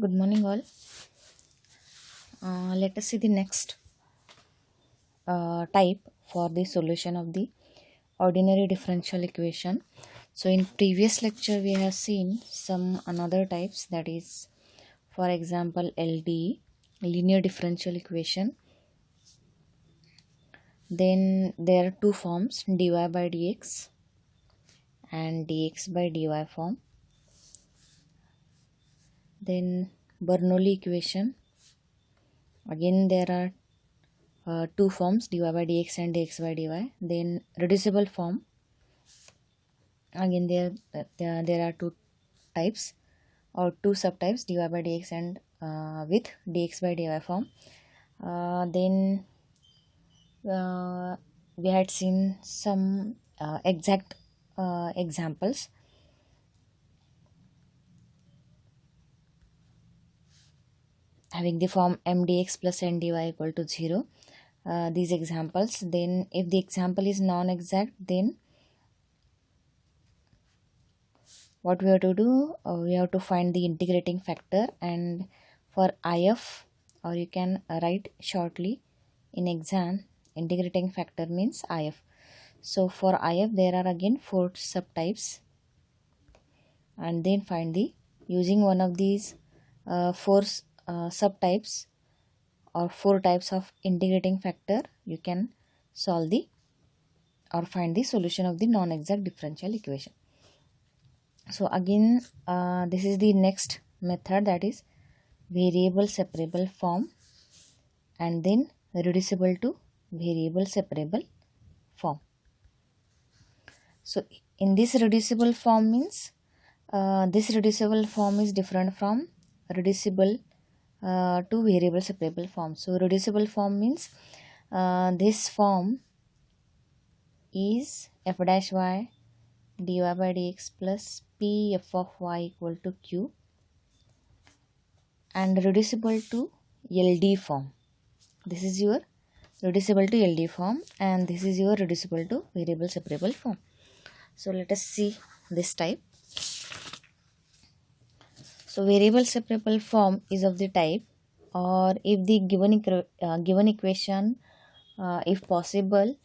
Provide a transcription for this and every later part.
Good morning, all. Let us see the next type for the solution of the ordinary differential equation. So, in previous lecture, we have seen some another types, that is, for example, LDE, linear differential equation. Then there are two forms, dy by dx and dx by dy form. Then Bernoulli equation. Again, there are two forms, dy by dx and dx by dy. Then reducible form. Again, there are two types or two subtypes, dy by dx and with dx by dy form. Then we had seen some exact examples. Having the form mdx plus ndy equal to 0. These examples. Then if the example is non-exact, then what we have to do, we have to find the integrating factor, and for if, or you can write shortly in exam, integrating factor means if. So for if there are again 4 subtypes, and then find the, using one of these 4 subtypes or 4 types of integrating factor, you can solve the or find the solution of the non-exact differential equation. So again, this is the next method, that is variable separable form and then reducible to variable separable form. So in this reducible form means this reducible form is different from reducible to variable separable form. So reducible form means this form is f dash y dy by dx plus p f of y equal to q, and reducible to LD form. This is your reducible to LD form, and this is your reducible to variable separable form. So let us see this type. So variable separable form is of the type, or if the given equation, if possible,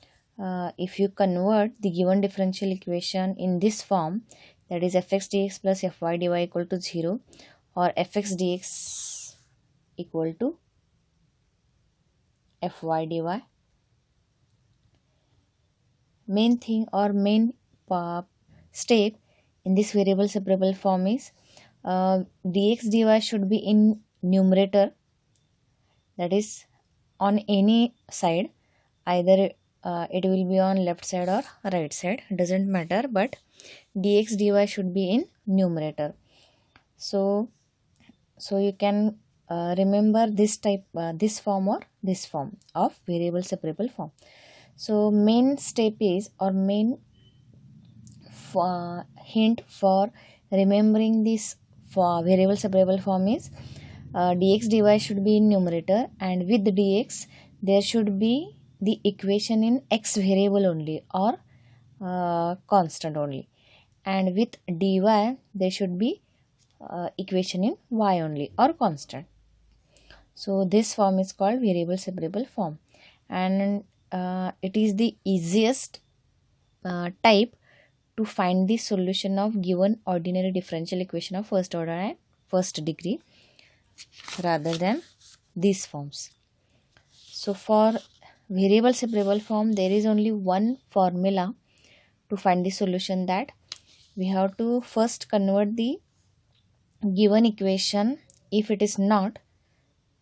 if you convert the given differential equation in this form, that is fx dx plus fy dy equal to 0, or fx dx equal to fy dy. Main thing or main step in this variable separable form is dx dy should be in numerator, that is on any side, either it will be on left side or right side, doesn't matter, but dx dy should be in numerator. So you can remember this type, this form or this form of variable separable form. So main step is, or main hint for remembering this for variable separable form is dx dy should be in numerator, and with dx there should be the equation in x variable only, or constant only, and with dy there should be equation in y only, or constant. So this form is called variable separable form, and it is the easiest type to find the solution of given ordinary differential equation of first order and first degree, rather than these forms. So for variable separable form, there is only one formula to find the solution, that we have to first convert the given equation. If it is not,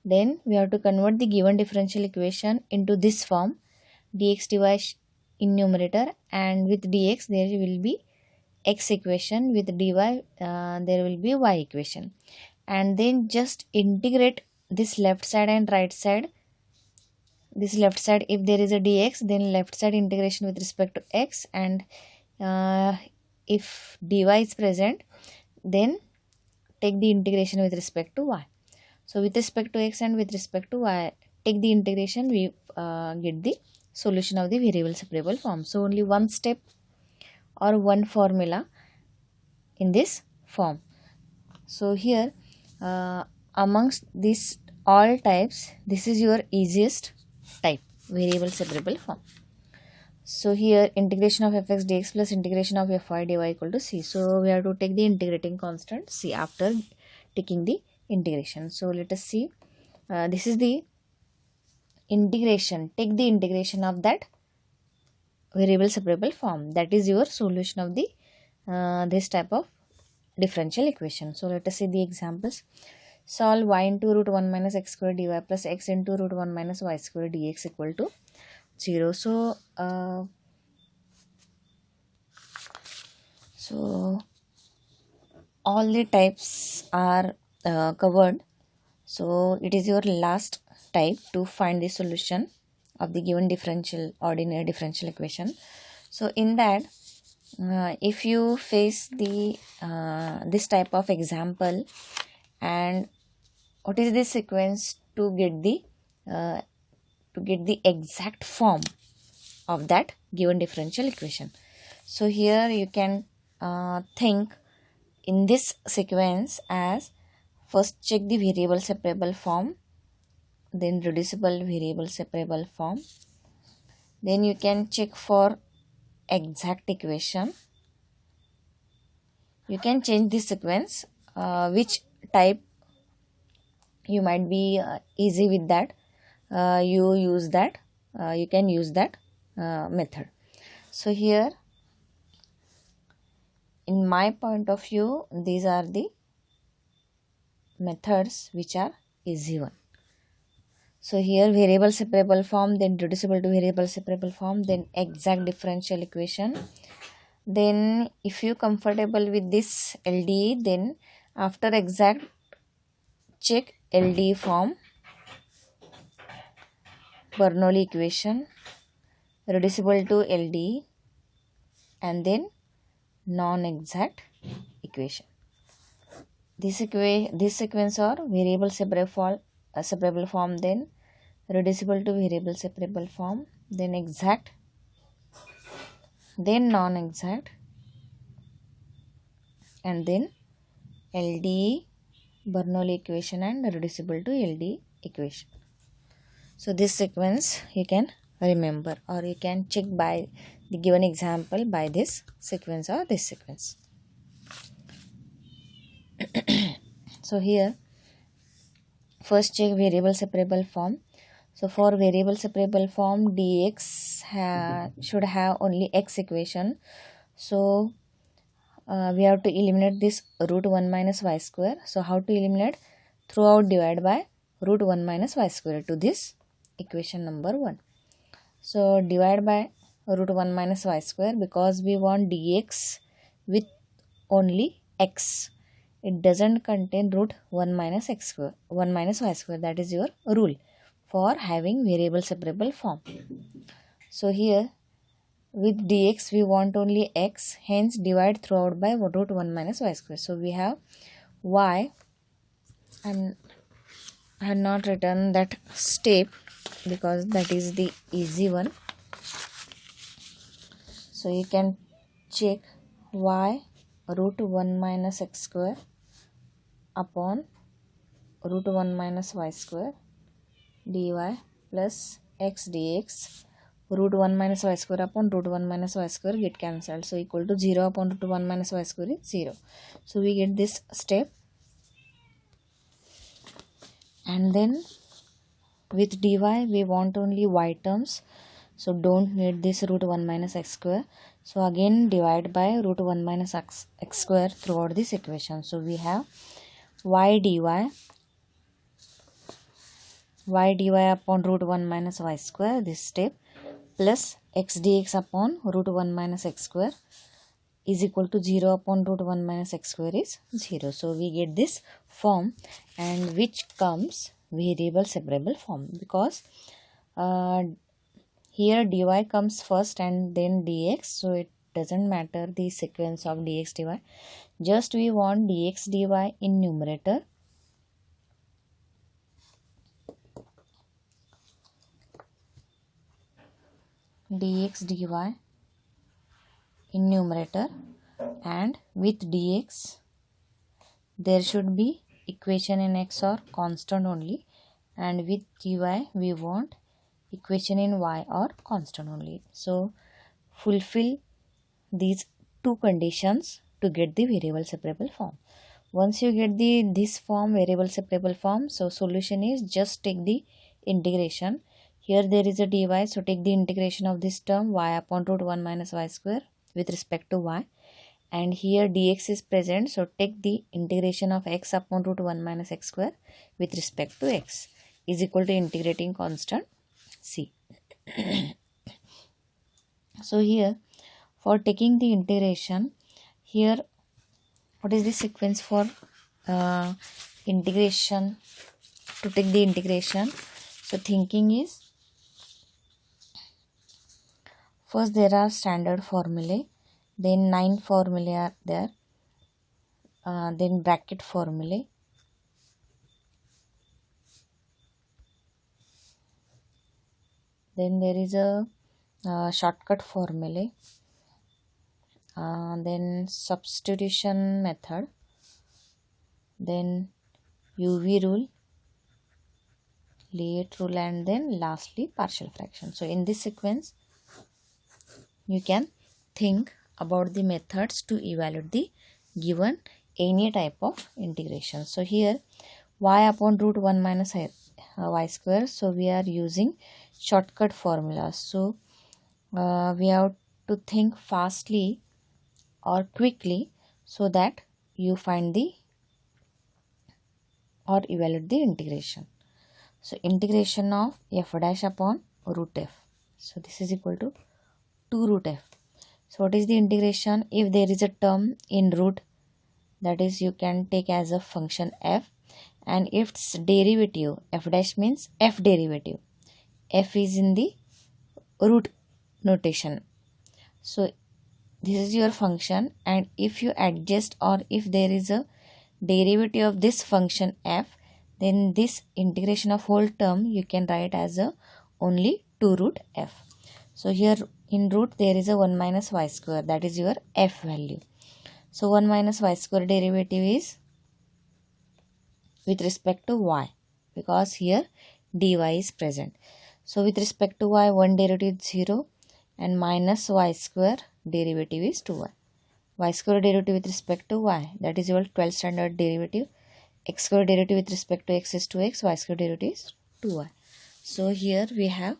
then we have to convert the given differential equation into this form, dx dy in numerator, and with dx there will be x equation, with dy there will be y equation, and then just integrate this left side and right side. This left side, if there is a dx, then left side integration with respect to x, and if dy is present, then take the integration with respect to y. So with respect to x and with respect to y, take the integration, we get the solution of the variable separable form. So only one step or one formula in this form. So here amongst these all types, this is your easiest type, variable separable form. So here integration of fx dx plus integration of fy dy equal to c. So we have to take the integrating constant c after taking the integration. So let us see. This is the integration. Take the integration of that variable separable form. That is your solution of the this type of differential equation. So let us see the examples. Solve y into root 1 minus x square dy plus x into root 1 minus y square dx equal to 0. So all the types are covered. So it is your last type to find the solution of the given ordinary differential equation. So in that, if you face the this type of example, and what is the sequence to get the exact form of that given differential equation. So here you can think in this sequence as first check the variable separable form, then reducible variable separable form, then you can check for exact equation. You can change this sequence, which type you might be easy with that, you use that, you can use that method. So here in my point of view, these are the methods which are easy one. So here variable separable form, then reducible to variable separable form, then exact differential equation. Then if you comfortable with this LDE, then after exact check LDE form, Bernoulli equation, reducible to LDE, and then non-exact equation. This sequence or variable separable form, then reducible to variable separable form, then exact, then non-exact, and then LDE, Bernoulli equation, and reducible to LDE equation. So this sequence you can remember, or you can check by the given example by this sequence or this sequence. So here first check variable separable form. So for variable separable form, dx should have only x equation. So we have to eliminate this root 1 minus y square. So how to eliminate? Throughout divide by root 1 minus y square to this equation number 1. So divide by root 1 minus y square, because we want dx with only x. It doesn't contain root 1 minus x square, 1 minus y square. That is your rule for having variable separable form. So here with dx we want only x, hence divide throughout by root 1 minus y square. So we have y. I have not written that step because that is the easy one. So you can check y root 1 minus x square upon root 1 minus y square dy plus x dx. Root 1 minus y square upon root 1 minus y square get cancelled. So equal to 0 upon root 1 minus y square is 0. So we get this step. And then with dy we want only y terms. So don't need this root 1 minus x square. So again divide by root 1 minus x square throughout this equation. So we have y dy upon root 1 minus y square, this step, plus x dx upon root 1 minus x square is equal to 0 upon root 1 minus x square is 0. So we get this form, and which comes variable separable form, because here dy comes first and then dx. So it doesn't matter the sequence of dx dy. Just we want dx dy in numerator. Dx dy in numerator, and with dx there should be equation in x or constant only, and with dy we want equation in y or constant only. So fulfill these two conditions to get the variable separable form. Once you get this form, variable separable form, so solution is just take the integration. Here there is a dy, so take the integration of this term y upon root 1 minus y square with respect to y, and here dx is present, so take the integration of x upon root 1 minus x square with respect to x is equal to integrating constant c. So here for taking the integration, here what is the sequence for integration, to take the integration? So thinking is, first there are standard formulae, then 9 formulae are there, then bracket formulae, then there is a shortcut formulae, then substitution method, then UV rule, Lie rule, and then lastly partial fraction. So in this sequence you can think about the methods to evaluate the given any type of integration. So here y upon root 1 minus y square, so we are using shortcut formula. So we have to think fastly or quickly so that you find the or evaluate the integration. So integration of f dash upon root f, so this is equal to 2 root f. So what is the integration? If there is a term in root, that is you can take as a function f, and if its derivative, f dash means f derivative, f is in the root notation, so this is your function, and if you adjust or if there is a derivative of this function f, then this integration of whole term you can write as a only 2 root f. So here in root there is a 1 minus y square, that is your f value. So 1 minus y square derivative is with respect to y, because here dy is present. So with respect to y, one derivative is 0, and minus y square derivative is 2y. Y square derivative with respect to y, that is your 12th standard derivative. X square derivative with respect to x is 2x, y square derivative is 2y. So here we have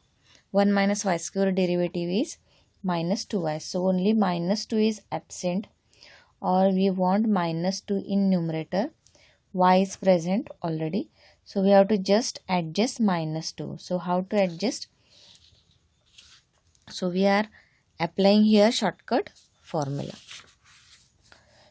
1 minus y square derivative is minus 2y. So only minus 2 is absent, or we want minus 2 in numerator. Y is present already. So we have to just adjust minus 2. So how to adjust? So we are applying here shortcut formula.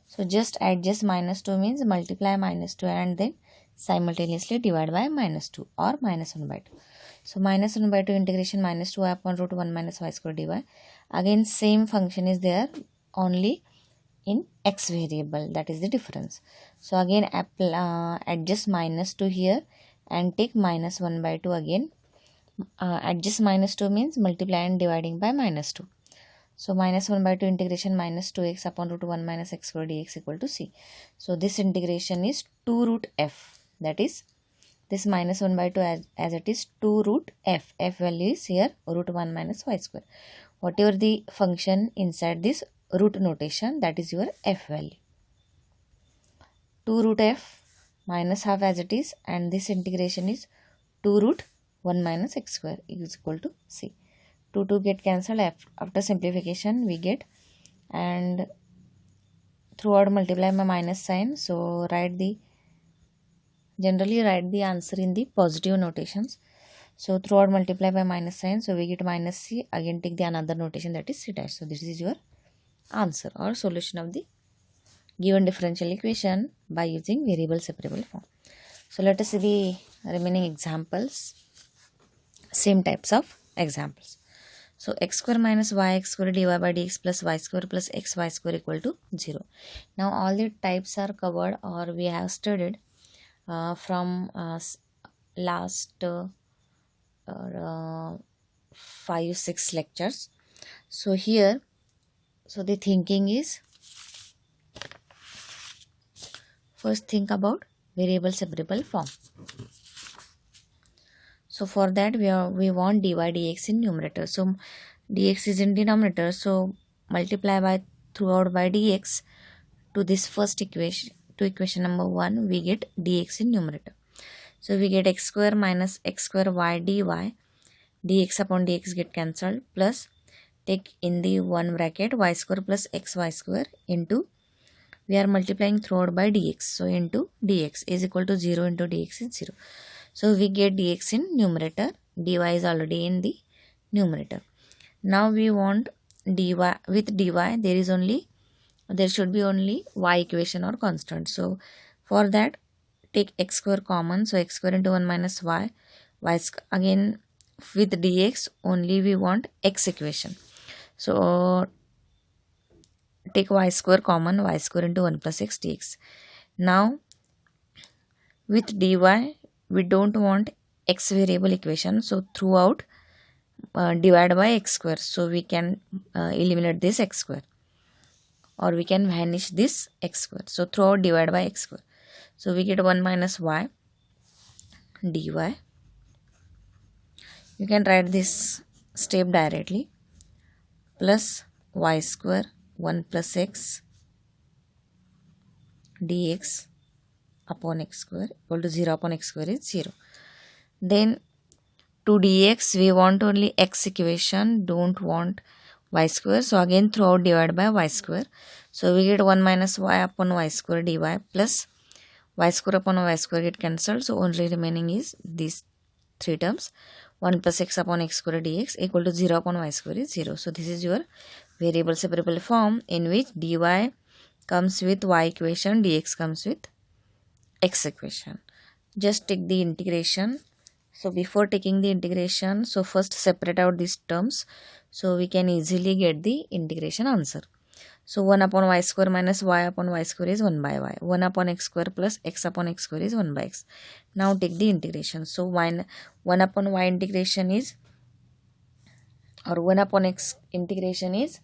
So just adjust minus 2 means multiply minus 2 and then simultaneously divide by minus 2 or minus 1 by 2. So minus 1 by 2 integration minus 2y upon root 1 minus y square dy. Again same function is there, only in x variable, that is the difference. So again adjust minus 2 here and take minus 1 by 2 again. Adjust minus 2 means multiply and dividing by minus 2. So minus 1 by 2 integration minus 2x upon root 1 minus x square dx equal to c. So this integration is 2 root f, that is this minus 1 by 2 as it is 2 root f. F value is here root 1 minus y square. Whatever the function inside this root notation, that is your f value. 2 root f minus half as it is, and this integration is 2 root 1 minus x square is equal to c. 2 get cancelled. After simplification we get, and throughout multiply by minus sign. So generally write the answer in the positive notations. So throughout multiply by minus sign, so we get minus c. Again take the another notation, that is c dash. So this is your answer or solution of the given differential equation by using variable separable form. So let us see the remaining examples, same types of examples. So x square minus yx square dy by dx plus y square plus xy square equal to 0. Now all the types are covered or we have studied from last 5-6 lectures. So here, so the thinking is, first think about variable separable form. So for that we want dy dx in numerator. So dx is in denominator, so multiply by throughout by dx to this first equation, to equation number 1, we get dx in numerator. So we get x square minus x square y dy, dx upon dx get cancelled, plus take in the one bracket y square plus xy square into, we are multiplying throughout by dx, so into dx is equal to 0 into dx is 0. So we get dx in numerator, dy is already in the numerator. Now we want dy, with dy there should be only y equation or constant. So for that take x square common, so x square into 1 minus y, again with dx only we want x equation. So take y square common, y square into 1 plus x dx. Now with dy we don't want x variable equation, so throughout divide by x square, so we can eliminate this x square, or we can vanish this x square. So throughout divide by x square, so we get 1 minus y dy. You can write this step directly, plus y square 1 plus x dx upon x square equal to 0 upon x square is 0. Then to dx we want only x equation, don't want y square, so again throughout divide by y square, so we get 1 minus y upon y square dy, plus y square upon y square get cancelled, so only remaining is these three terms, 1 plus x upon x square dx equal to 0 upon y square is 0. So this is your variable separable form in which dy comes with y equation, dx comes with x equation. Just take the integration. So before taking the integration, so first separate out these terms, so we can easily get the integration answer. So 1 upon y square minus y upon y square is 1 by y. 1 upon x square plus x upon x square is 1 by x. Now take the integration. So 1 upon y integration is, or 1 upon x integration is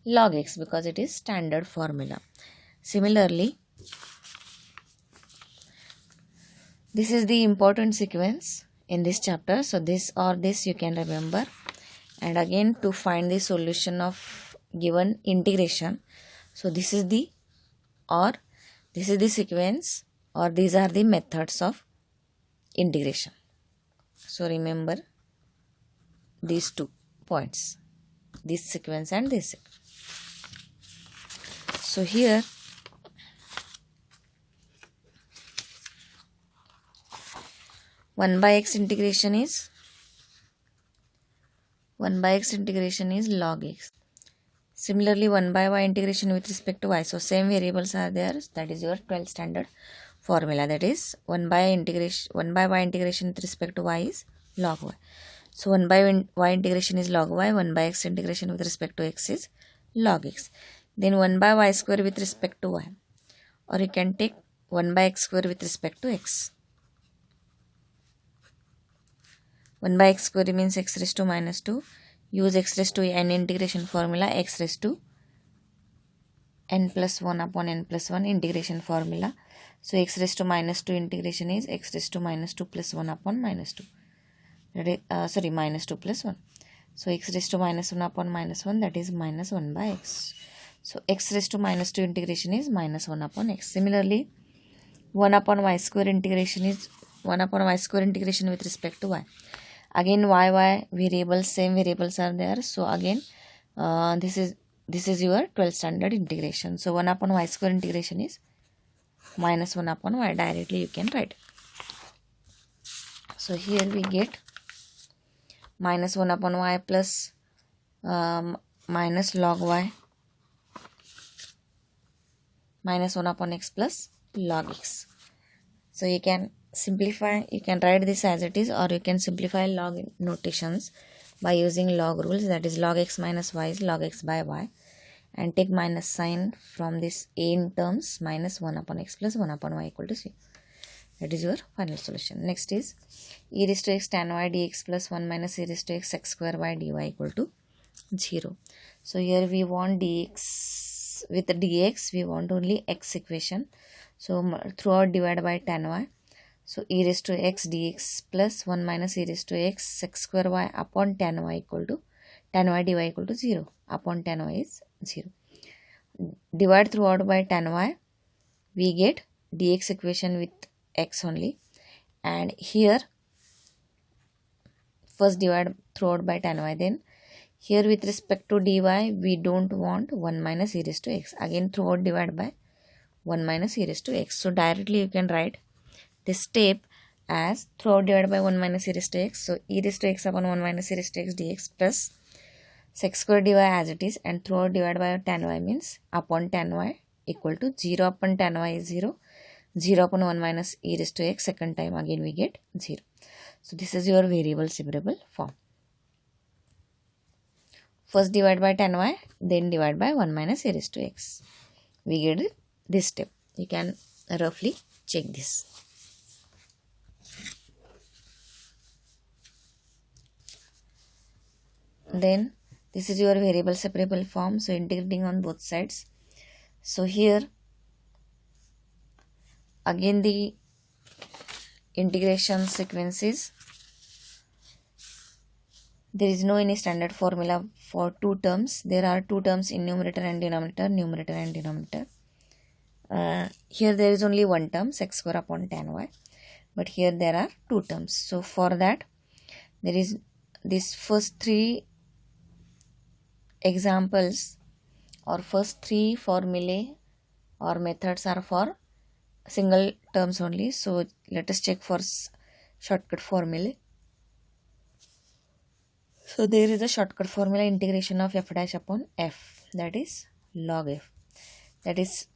log x, because it is standard formula. Similarly, this is the important sequence in this chapter. So this or this you can remember. And again, to find the solution of given integration, so this is the, or this is the sequence, or these are the methods of integration. So remember these 2 points, this sequence and this sequence. So here 1 by x integration is log x. Similarly, 1 by y integration with respect to y. So same variables are there. That is your 12th standard formula. That is 1 by y integration with respect to y is log y. So 1 by y integration is log y. 1 by x integration with respect to x is log x. Then 1 by y square with respect to y. Or you can take 1 by x square with respect to x. 1 by x square means x raised to minus 2. Use x raised to n integration formula, x raised to n plus 1 upon n plus 1 integration formula. So x raised to minus 2 integration is x raised to minus 2 plus 1 upon minus 2. That is, minus 2 plus 1. So x raised to minus 1 upon minus 1, that is minus 1 by x. So x raised to minus 2 integration is minus 1 upon x. Similarly, 1 upon y square integration is 1 upon y square integration with respect to y. Again y variables, same variables are there. So again this is your 12th standard integration. So 1 upon y square integration is minus 1 upon y. Directly you can write. So here we get minus 1 upon y plus minus log y minus 1 upon x plus log x. So you can simplify, you can write this as it is, or you can simplify log notations by using log rules. That is log x minus y is log x by y, and take minus sign from this a in terms, minus 1 upon x plus 1 upon y equal to 0. That is your final solution. Next is e raised to x tan y dx plus 1 minus e raised to x square y dy equal to 0. So here we want dx, with dx we want only x equation. So throughout divide by tan y. So e raised to x dx plus 1 minus e raised to x sec square y upon tan y equal to tan y dy equal to 0 upon tan y is 0. Divide throughout by tan y, we get dx equation with x only, and here first divide throughout by tan y, then here with respect to dy we don't want 1 minus e raised to x, again throughout divide by 1 minus e raised to x. So directly you can write this step as throughout divided by 1 minus e raised to x. So e raised to x upon 1 minus e raised to x dx plus sec square dy as it is, and throughout divided by tan y means upon tan y equal to 0 upon tan y is 0, 0 upon 1 minus e raised to x, second time again we get 0. So this is your variable separable form. First divide by tan y, then divide by 1 minus e raised to x. We get this step. You can roughly check this. Then this is your variable separable form, so integrating on both sides. So here again the integration sequences, there is no any standard formula for two terms. There are two terms in numerator and denominator, numerator and denominator. Here there is only one term, sec square upon tan y, but here there are two terms. So for that there is this first three examples or first three formulae or methods are for single terms only. So let us check for shortcut formula. So there is a shortcut formula, integration of f dash upon f, that is log f, that is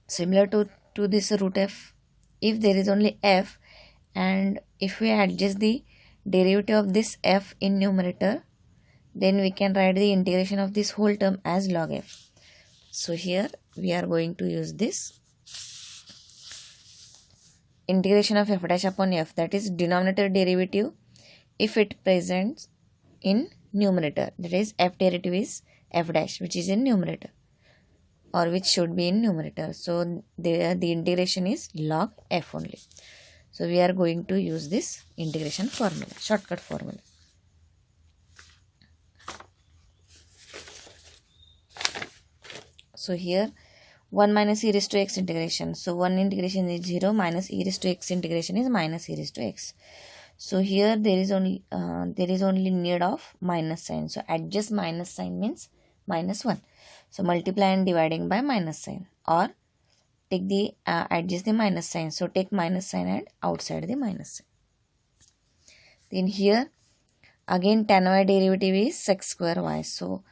similar to this root f. If there is only f and if we adjust the derivative of this f in numerator, then we can write the integration of this whole term as log f. So here we are going to use this integration of f dash upon f, that is denominator derivative if it presents in numerator, that is f derivative is f dash which is in numerator or which should be in numerator. So the integration is log f only. So we are going to use this integration formula, shortcut formula. So here 1 minus e raised to x integration. So 1 integration is 0, minus e raised to x integration is minus e raised to x. So here there is only need of minus sign. So adjust minus sign means minus 1. So multiply and dividing by minus sign, or take the adjust the minus sign. So take minus sign and outside the minus sign. Then here again tan y derivative is sec square y. So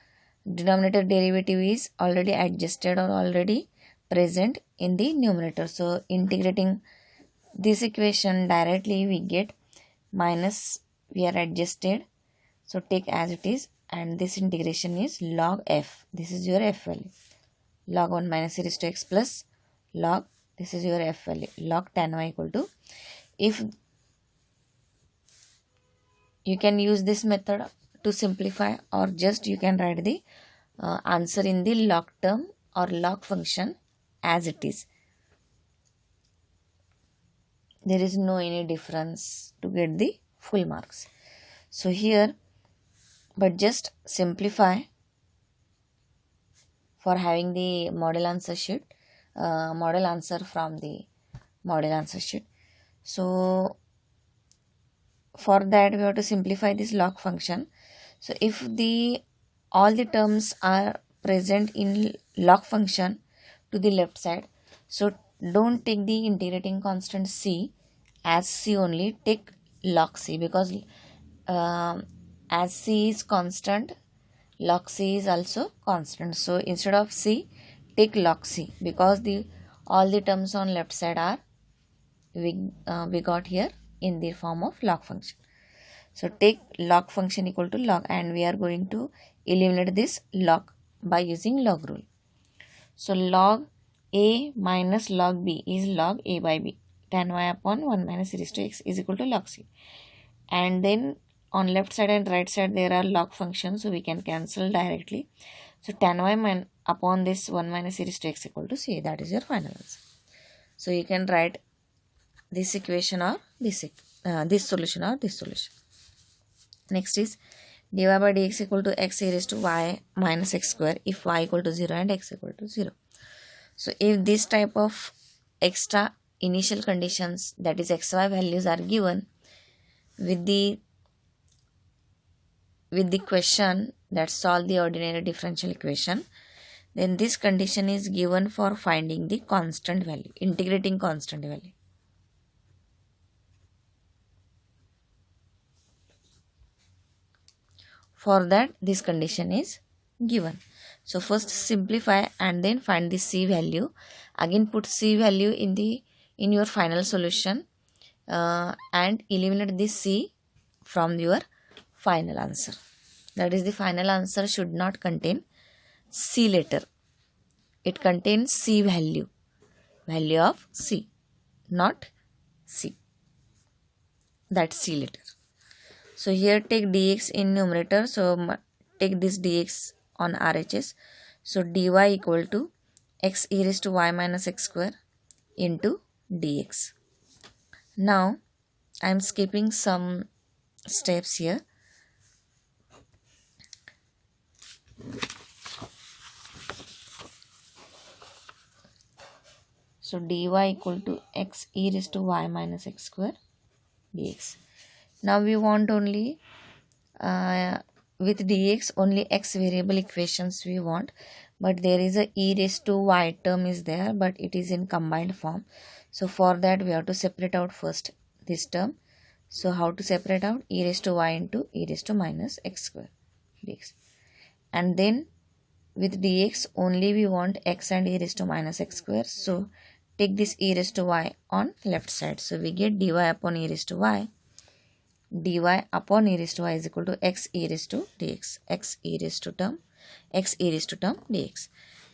denominator derivative is already adjusted or already present in the numerator. So integrating this equation directly we get minus, we are adjusted, so take as it is, and this integration is log f. This is your f value, log 1 minus e raised to x plus log, this is your f value, log tan y equal to, if you can use this method to simplify, or just you can write the answer in the log term or log function as it is. There is no any difference to get the full marks. So here, but just simplify for having the model answer sheet, model answer from the model answer sheet. So for that we have to simplify this log function. So if all the terms are present in log function to the left side, so don't take the integrating constant c as c only, take log c, because as c is constant, log c is also constant. So instead of c, take log c, because all the terms on left side are we got here in the form of log function. So take log function equal to log, and we are going to eliminate this log by using log rule. So log a minus log b is log a by b, tan y upon 1 minus e raised to x is equal to log c. And then on left side and right side there are log functions, so we can cancel directly. So tan y upon this 1 minus e raised to x equal to c, that is your final answer. So you can write this equation or this solution or this solution. Next is dy by dx equal to x e raised to y minus x square if y equal to 0 and x equal to 0. So if this type of extra initial conditions, that is xy values, are given with the question that solve the ordinary differential equation, then this condition is given for finding the constant value, integrating constant value. For that, this condition is given. So first simplify and then find the c value. Again put c value in your final solution and eliminate this c from your final answer. That is, the final answer should not contain c letter. It contains c value of c, not c, that c letter. So here take dx in numerator. So take this dx on RHS. So dy equal to x e raised to y minus x square into dx. Now I am skipping some steps here. So dy equal to x e raised to y minus x square dx. Now we want only with dx only x variable equations we want, but there is a e raised to y term is there, but it is in combined form. So for that we have to separate out first this term. So how to separate out? E raised to y into e raised to minus x square dx. And then with dx only we want x and e raised to minus x square. So take this e raised to y on left side. So we get dy upon e raised to y. Dy upon e raised to y is equal to x e raised to dx. X e raised to term dx.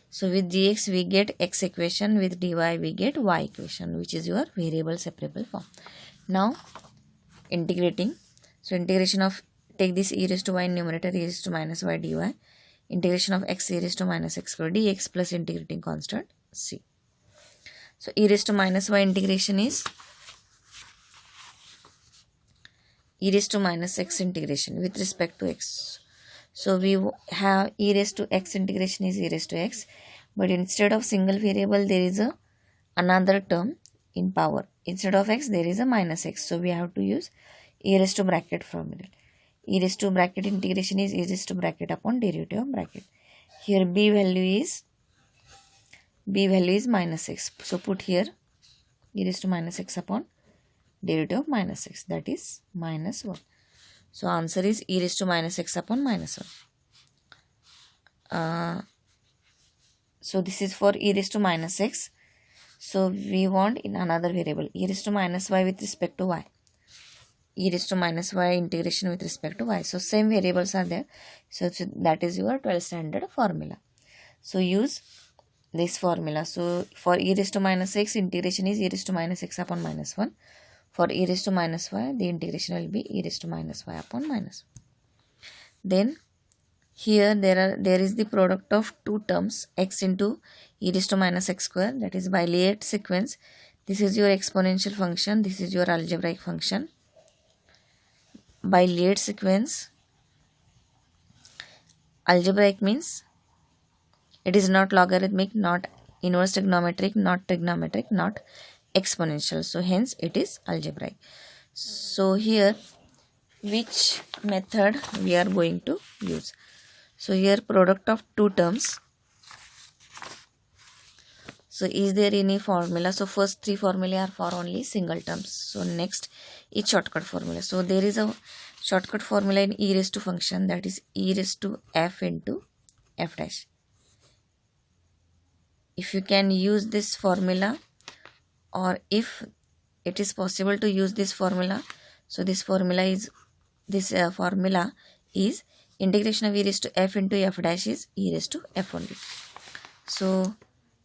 So with dx we get x equation, with dy we get y equation, which is your variable separable form. Now integrating. So integration of, take this e raised to y in numerator, e raised to minus y dy. Integration of x e raised to minus x square dx plus integrating constant c. So e raised to minus y integration is e raised to minus x integration with respect to x. So we have e raised to x integration is e raised to x, but instead of single variable there is another term in power. Instead of x there is a minus x. So we have to use e raised to bracket formula. E raised to bracket integration is e raised to bracket upon derivative of bracket. Here b value is minus x. So put here e raised to minus x upon derivative of minus x, that is minus 1. So answer is e raised to minus x upon minus 1. So this is for e raised to minus x. So we want in another variable e raised to minus y with respect to y. E raised to minus y integration with respect to y. So same variables are there. So that is your 12th standard formula. So use this formula. So for e raised to minus x, integration is e raised to minus x upon minus 1. For e raised to minus y, the integration will be e raised to minus y upon minus 1. Then here there is the product of two terms, x into e raised to minus x square, that is by Lie sequence. This is your exponential function, this is your algebraic function. By Lie sequence, algebraic means it is not logarithmic, not inverse trigonometric, not trigonometric, not exponential. So hence it is algebraic. So here which method we are going to use? So here product of two terms. So is there any formula? So first three formula are for only single terms. So next is shortcut formula. So there is a shortcut formula in e raised to function, that is e raised to f into f dash. If you can use this formula, or if it is possible to use this formula, so this formula is integration of e raised to f into f dash is e raised to f only. So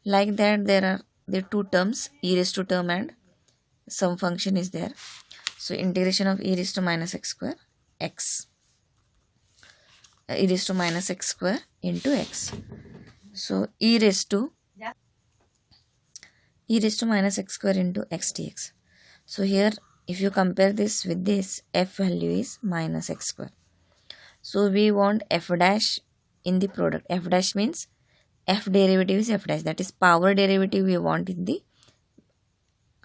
like that there are the two terms, e raised to term and some function is there. So integration of e raised to minus x square x, e raised to minus x square into x. So e raised to e raised to minus x square into x dx. So here if you compare this with this, f value is minus x square. So we want f dash in the product. F dash means f derivative is f dash, that is power derivative we want in the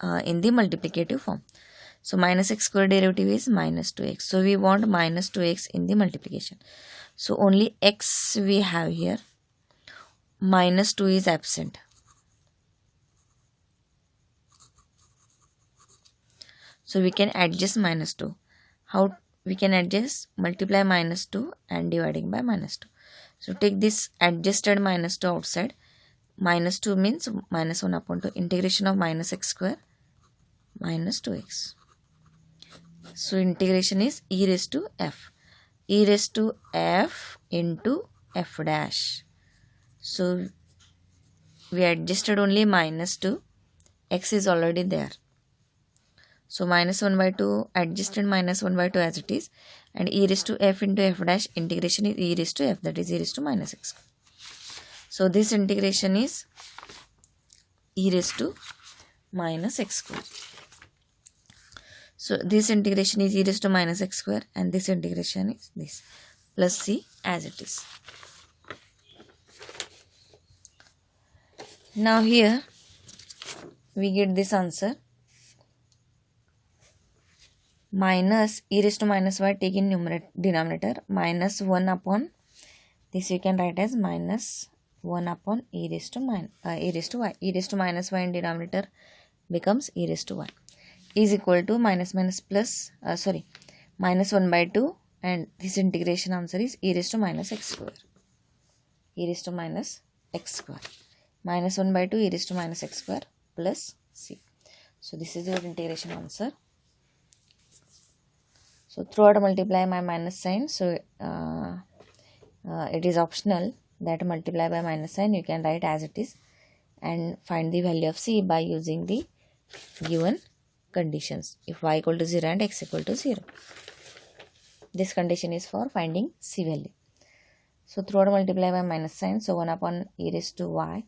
multiplicative form. So minus x square derivative is minus 2x. So we want minus 2x in the multiplication. So only x we have here. Minus 2 is absent. So we can adjust minus 2. How we can adjust? Multiply minus 2 and dividing by minus 2. So take this adjusted minus 2 outside. Minus 2 means minus 1 upon 2. Integration of minus x square minus 2x. So integration is e raised to f. E raised to f into f dash. So we adjusted only minus 2. X is already there. So minus 1 by 2, adjusted minus 1 by 2 as it is. And e raised to f into f dash, integration is e raised to f, that is e raised to minus x. So this integration is e raised to minus x square. So this integration is e raised to minus x square, and this integration is this plus c as it is. Now here we get this answer. Minus e raised to minus y take in denominator, minus 1 upon this we can write as minus 1 upon e raised to y. E raised to minus y in denominator becomes e raised to y is equal to minus plus minus 1 by 2, and this integration answer is e raised to minus x square. E raised to minus x square. Minus 1 by 2 e raised to minus x square plus c. So this is your integration answer. So throughout multiply by minus sign. So it is optional that multiply by minus sign. You can write as it is and find the value of c by using the given conditions. If y equal to 0 and x equal to 0. This condition is for finding c value. So throughout multiply by minus sign. So 1 upon e raised to y.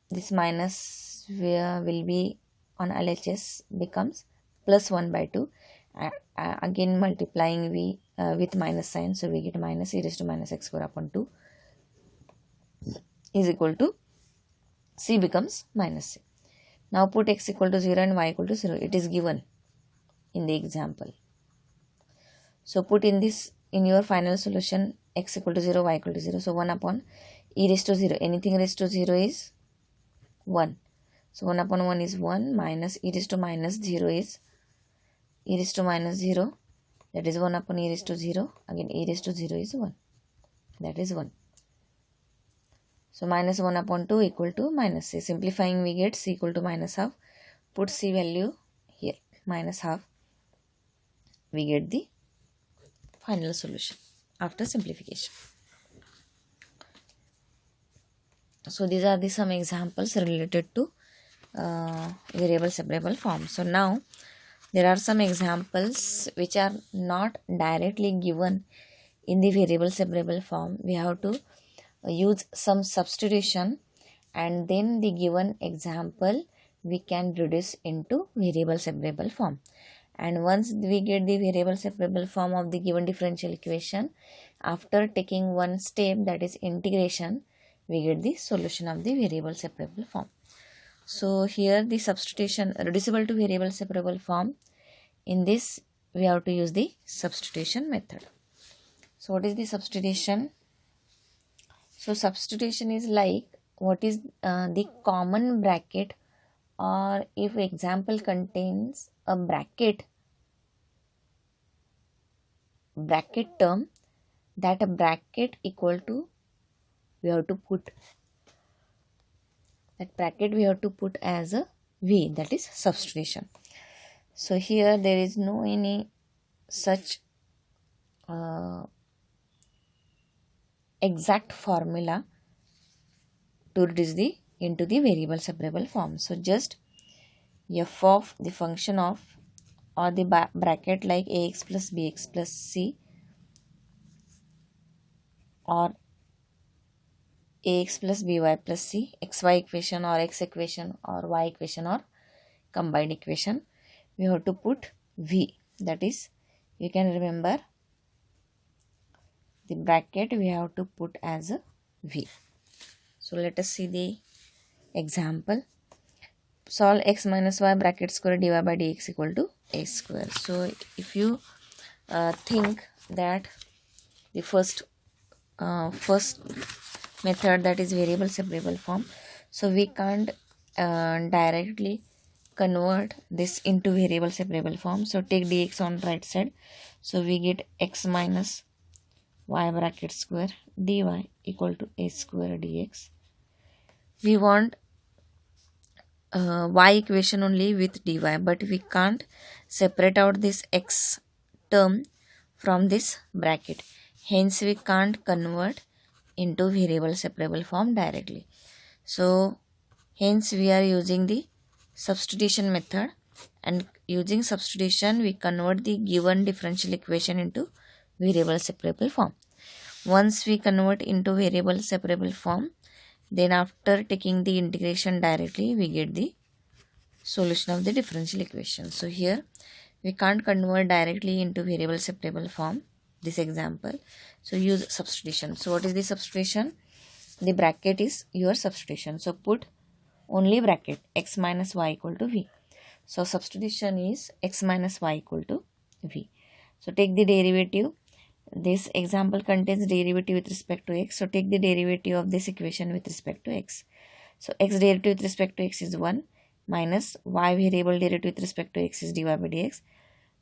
This minus will be on LHS becomes plus 1 by 2. Again multiplying with minus sign, so we get minus e raised to minus x square upon 2 is equal to c becomes minus c. Now put x equal to 0 and y equal to 0. It is given in the example. So put in your final solution x equal to 0, y equal to 0. So 1 upon e raised to 0. Anything raised to 0 is 1. So 1 upon 1 is 1, minus e raised to minus 0 is e raised to minus 0, that is 1 upon e raised to 0. Again e raised to 0 is 1, that is 1. So minus 1 upon 2 equal to minus c. Simplifying we get c equal to minus half. Put c value here, minus half. We get the final solution after simplification. So these are some examples related to variable separable form. So now there are some examples which are not directly given in the variable separable form. We have to use some substitution, and then the given example we can reduce into variable separable form. And once we get the variable separable form of the given differential equation, after taking one step, that is integration, we get the solution of the variable separable form. So here the substitution reducible to variable separable form. In this we have to use the substitution method. So what is the substitution? So substitution is like what is the common bracket, or if example contains a bracket term, that a bracket equal to we have to put as a v, that is substitution. So here there is no any such exact formula to reduce into the variable separable form. So just f of the function of, or the bracket like ax plus bx plus c, or ax plus by plus c, xy equation or x equation or y equation or combined equation. We have to put v, that is, you can remember the bracket we have to put as a v. So let us see the example. Solve x minus y bracket square dy by dx equal to a square. So if you think that the first method, that is variable separable form, so we can't directly convert this into variable separable form. So take dx on right side, so we get x minus y bracket square dy equal to a square dx. We want y equation only with dy, but we can't separate out this x term from this bracket, hence we can't convert into variable separable form directly. So hence we are using the substitution method, and using substitution we convert the given differential equation into variable separable form. Once we convert into variable separable form, then after taking the integration directly, we get the solution of the differential equation. So here we can't convert directly into variable separable form, this example, so use substitution. So what is the substitution? The bracket is your substitution, so put only bracket x minus y equal to v. So substitution is x minus y equal to v. So take the derivative. This example contains derivative with respect to x, so take the derivative of this equation with respect to x. So x derivative with respect to x is 1 minus y variable derivative with respect to x is dy by dx,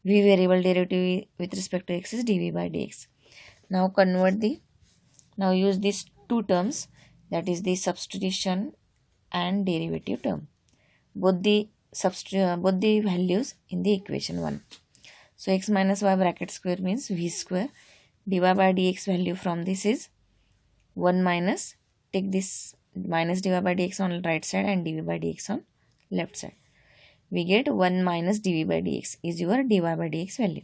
v variable derivative with respect to x is dv by dx. Now use these two terms, that is the substitution and derivative term, both the values in the equation 1. So x minus y bracket square means v square, dy by dx value from this is 1 minus, take this minus dy by dx on right side and dv by dx on left side. We get 1 minus dv by dx is your dy by dx value.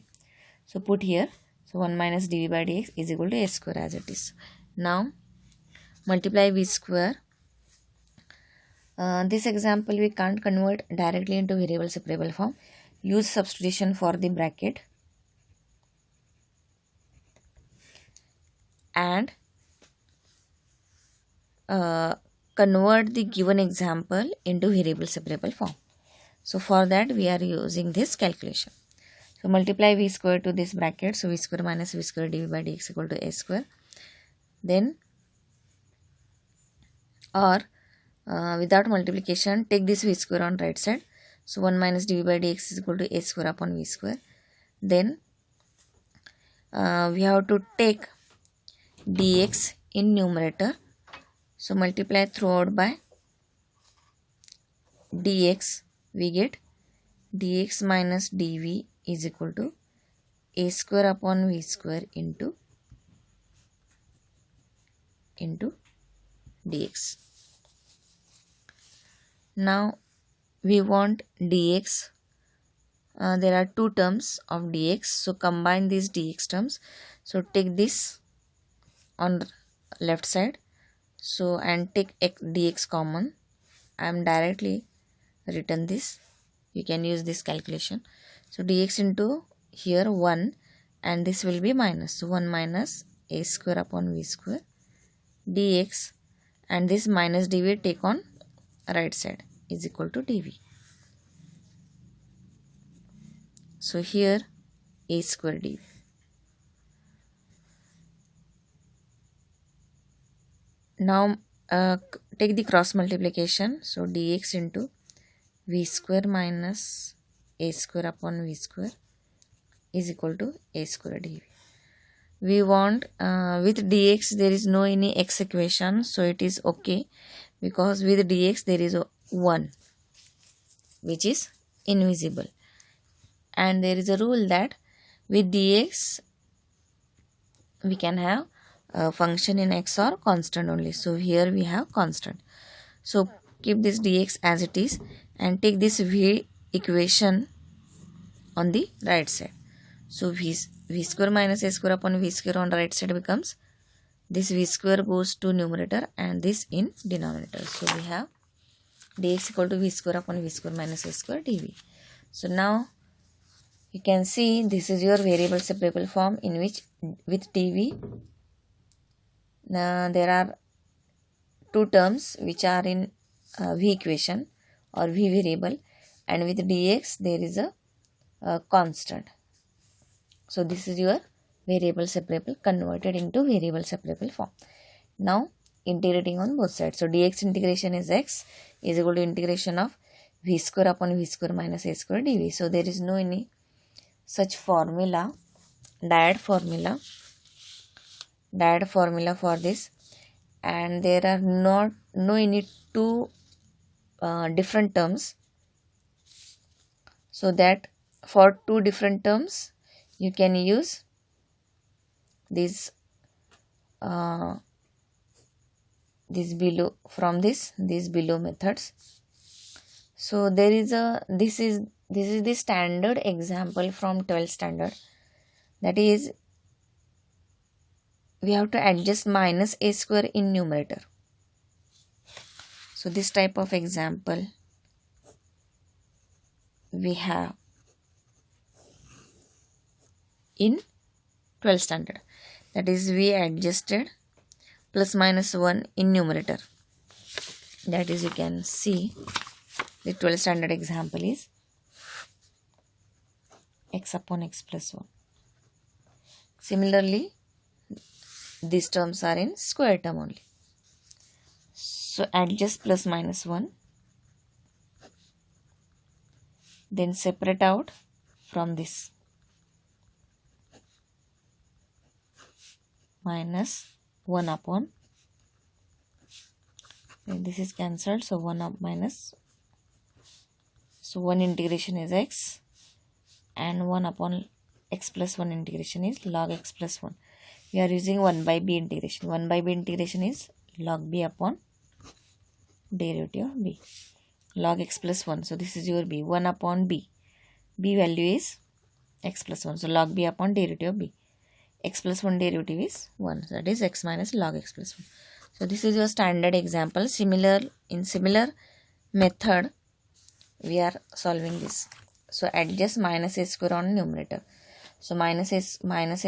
So put here, so 1 minus dv by dx is equal to a square as it is. Now multiply v square. This example we can't convert directly into variable separable form. Use substitution for the bracket and convert the given example into variable separable form. So for that we are using this calculation. So multiply v square to this bracket, so v square minus v square dv by dx equal to a square. Then or without multiplication, take this v square on right side, so 1 minus dv by dx is equal to a square upon v square. Then we have to take dx in numerator, so multiply throughout by dx, we get dx minus dv is equal to a square upon v square into dx. Now we want dx, there are two terms of dx, so combine these dx terms. So take this on left side, so and take dx common. I am directly written this, you can use this calculation. So dx into here 1 and this will be minus, so 1 minus a square upon v square dx, and this minus dv take on right side is equal to dv. So here a square dv. Now take the cross multiplication, so dx into v square minus a square upon v square is equal to a square dv. We want with dx there is no any x equation, so it is okay, because with dx there is a 1 which is invisible, and there is a rule that with dx we can have a function in x or constant only. So here we have constant, so keep this dx as it is and take this v equation on the right side. So v square minus a square upon v square on right side becomes this v square goes to numerator and this in denominator. So we have dx equal to v square upon v square minus a square dv. So now you can see this is your variable separable form in which with dv there are two terms which are in v equation or v variable, and with dx there is a constant. So this is your variable separable converted into variable separable form. Now integrating on both sides. So dx integration is x is equal to integration of v square upon v square minus a square dv. So there is no any such formula, direct formula for this, and there are no any two different terms, so that for two different terms you can use this below from these below methods. So there is a this is the standard example from 12th standard, that is we have to adjust minus a square in numerator. So this type of example we have in 12th standard, that is we adjusted plus minus 1 in numerator. That is, you can see the 12th standard example is x upon x plus 1. Similarly, these terms are in square term only. So adjust plus minus 1, then separate out from this minus 1 upon, and this is cancelled, so 1 up minus, so 1 integration is x and 1 upon x plus 1 integration is log x plus 1. We are using 1 by b integration. 1 by b integration is log b upon derivative of b, log x plus 1. So this is your b, 1 upon b. B value is x plus 1. So log b upon derivative of b. X plus 1 derivative is 1. So that is x minus log x plus 1. So this is your standard example. In similar method we are solving this. So adjust minus a square on numerator. So minus a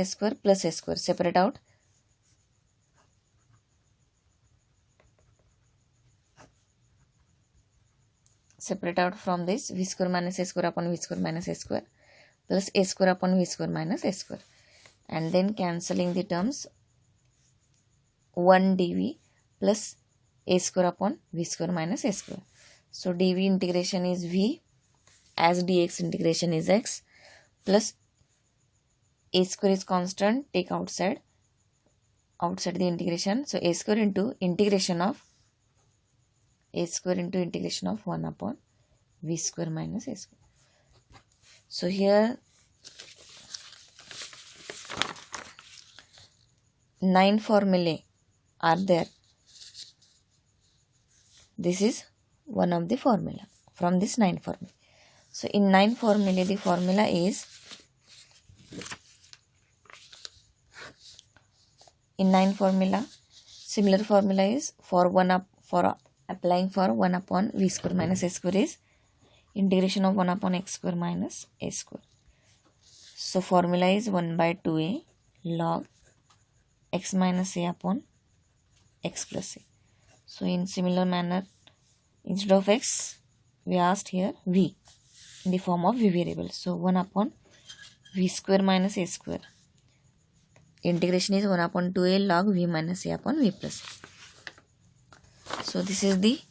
square plus a square. Separate out. Separate out from this v square minus a square upon v square minus a square plus a square upon v square minus a square. And then cancelling the terms, 1 dv plus a square upon v square minus a square. So dv integration is v as dx integration is x, plus a square is constant, take outside the integration. So a square into integration of 1 upon v square minus a square. So here 9 formulae are there. This is one of the formula from this 9 formulae. So in 9 formulae, the formula is, similar formula is for applying for 1 upon v square minus a square is integration of 1 upon x square minus a square. So formula is 1 by 2a log x minus a upon x plus a. So in similar manner, instead of x we asked here v in the form of v variable. So 1 upon v square minus a square. Integration is 1 upon 2a log v minus a upon v plus a. So this is the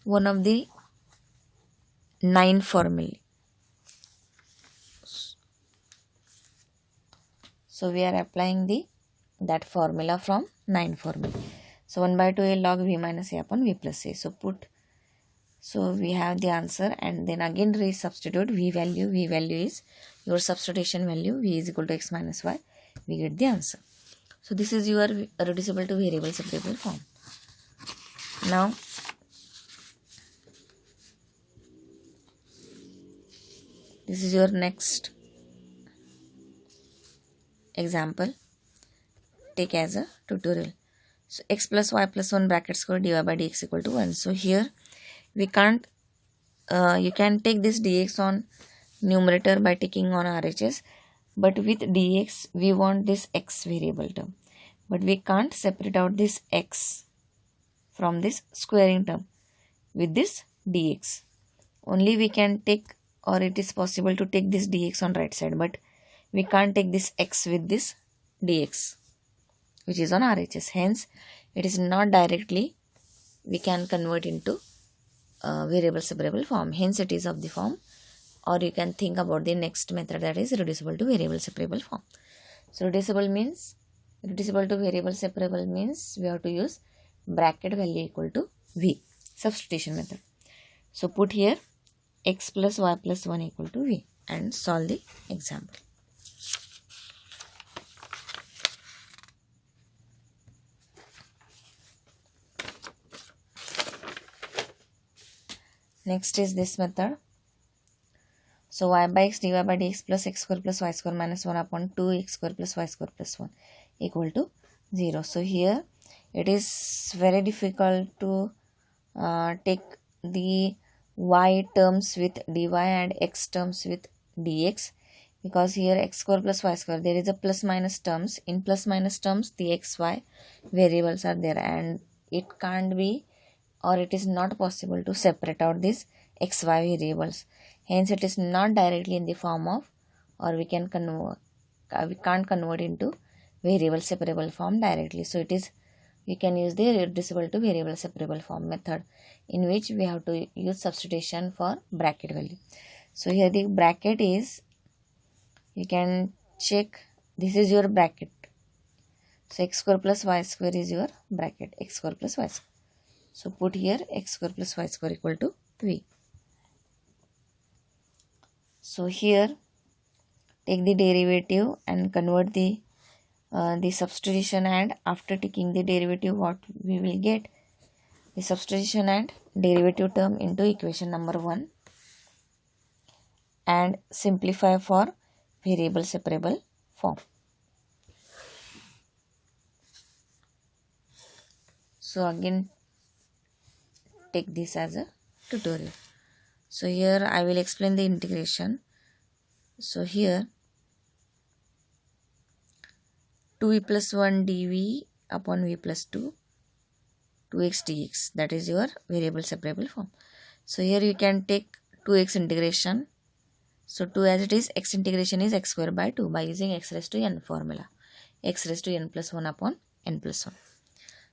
one of the 9 formulae. So we are applying that formula from 9 formulae. So 1 by 2a log v minus a upon v plus a. So we have the answer, and then again resubstitute v value. V value is your substitution value. V is equal to x minus y. We get the answer. So this is your reducible to variable separable form. Now this is your next example. take as a tutorial. So x plus y plus 1 bracket square dy by dx equal to 1. So here we can't, you can take this dx on numerator by taking on RHS, but with dx we want this x variable term, but we can't separate out this x from this squaring term with this dx. Only we can take, or it is possible to take this dx on right side, but we can't take this x with this dx which is on RHS. Hence it is not directly we can convert into variable separable form. Hence it is of the form, or you can think about the next method, that is reducible to variable separable form. So reducible to variable separable means we have to use bracket value equal to v, substitution method. So put here x plus y plus 1 equal to v and solve the example. Next is this method. So y by x dy by dx plus x square plus y square minus 1 upon 2 x square plus y square plus 1 equal to 0. So here it is very difficult to take the y terms with dy and x terms with dx, because here x square plus y square, there is a plus minus terms. In plus minus terms the x y variables are there, and it can't be, or it is not possible to separate out these x y variables. Hence it is not directly in the form of, or we can't convert into variable separable form directly. So it is, we can use the reducible to variable separable form method, in which we have to use substitution for bracket value. So here the bracket is, you can check, this is your bracket. So x square plus y square is your bracket, x square plus y square. So put here x square plus y square equal to v. So here take the derivative and convert the substitution, and after taking the derivative, what we will get, the substitution and derivative term into equation number 1, and simplify for variable separable form. So again take this as a tutorial. So here I will explain the integration. So here 2v plus 1 dv upon v plus 2 2x dx, that is your variable separable form. So here you can take 2x integration. So 2 as it is, x integration is x square by 2 by using x raised to n formula, x raised to n plus 1 upon n plus 1.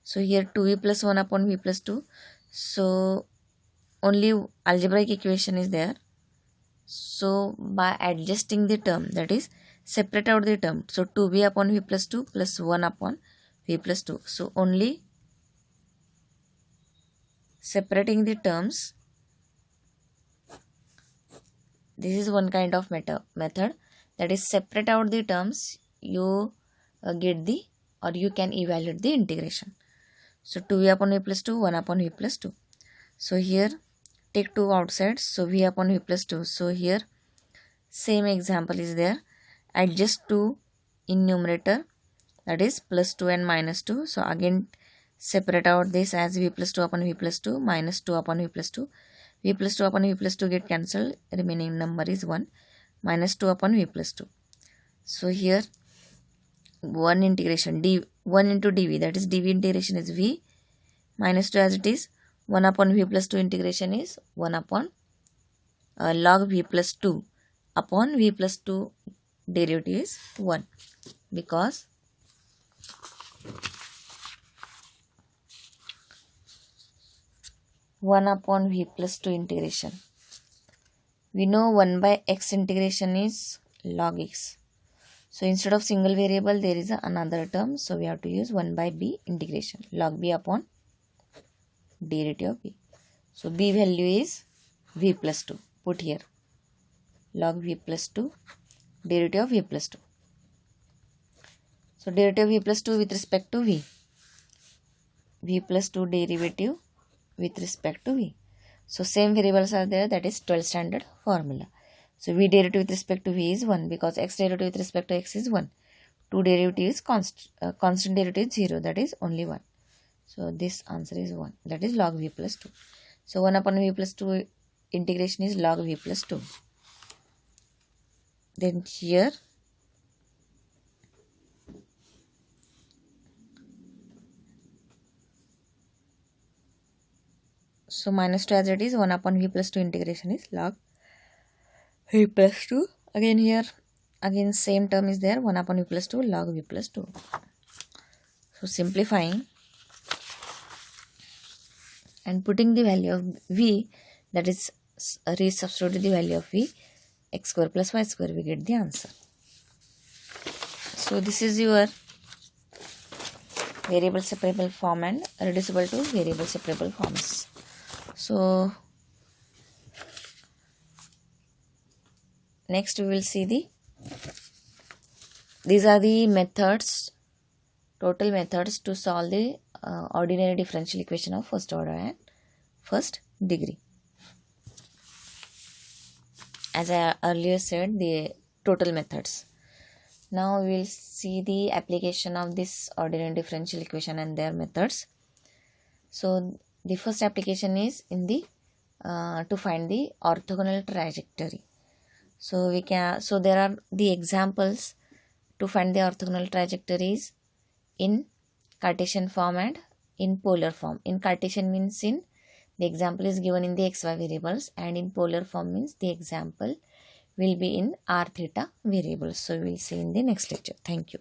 So here 2v plus 1 upon v plus 2. So only algebraic equation is there. So by adjusting the term, that is separate out the term. So 2v upon v plus 2 plus 1 upon v plus 2. So only separating the terms. This is one kind of method, that is separate out the terms, you get the, or you can evaluate the integration. So 2v upon v plus 2, 1 upon v plus 2. So here take 2 outside, so v upon v plus 2. So here same example is there. Adjust 2 in numerator, that is plus 2 and minus 2. So again separate out this as v plus 2 upon v plus 2 minus 2 upon v plus 2. V plus 2 upon v plus 2 get cancelled, remaining number is 1 minus 2 upon v plus 2. So here 1 integration, 1 into dv, that is dv integration is v minus 2 as it is, 1 upon v plus 2 integration is 1 upon log v plus 2 upon v plus 2 derivative is 1, because one upon v plus 2 integration. We know 1 by x integration is log x. So instead of single variable there is another term. So we have to use 1 by b integration, log b upon derivative of b. So b value is v plus 2. Put here log v plus 2 derivative of v plus 2. So derivative of v plus 2 with respect to v. V plus 2 derivative with respect to v. So same variables are there, that is 12th standard formula. So v derivative with respect to v is 1, because x derivative with respect to x is 1. two derivatives constant derivative is 0, that is only 1. So this answer is 1, that is log v plus 2. So 1 upon v plus 2 integration is log v plus 2. Then here so minus 2 as it is, 1 upon v plus 2 integration is log v plus 2. Again here, again same term is there, 1 upon v plus 2 log v plus 2. So simplifying and putting the value of v, that is resubstitute the value of v, x square plus y square, we get the answer. So this is your variable separable form and reducible to variable separable forms. So next we will see these are the methods, total methods to solve the ordinary differential equation of first order and first degree. As I earlier said, the total methods. Now we will see the application of this ordinary differential equation and their methods. So the first application is in the to find the orthogonal trajectory. So there are the examples to find the orthogonal trajectories in Cartesian form and in polar form. In Cartesian means the example is given in the xy variables, and in polar form means the example will be in r theta variables. So we will see in the next lecture. Thank you.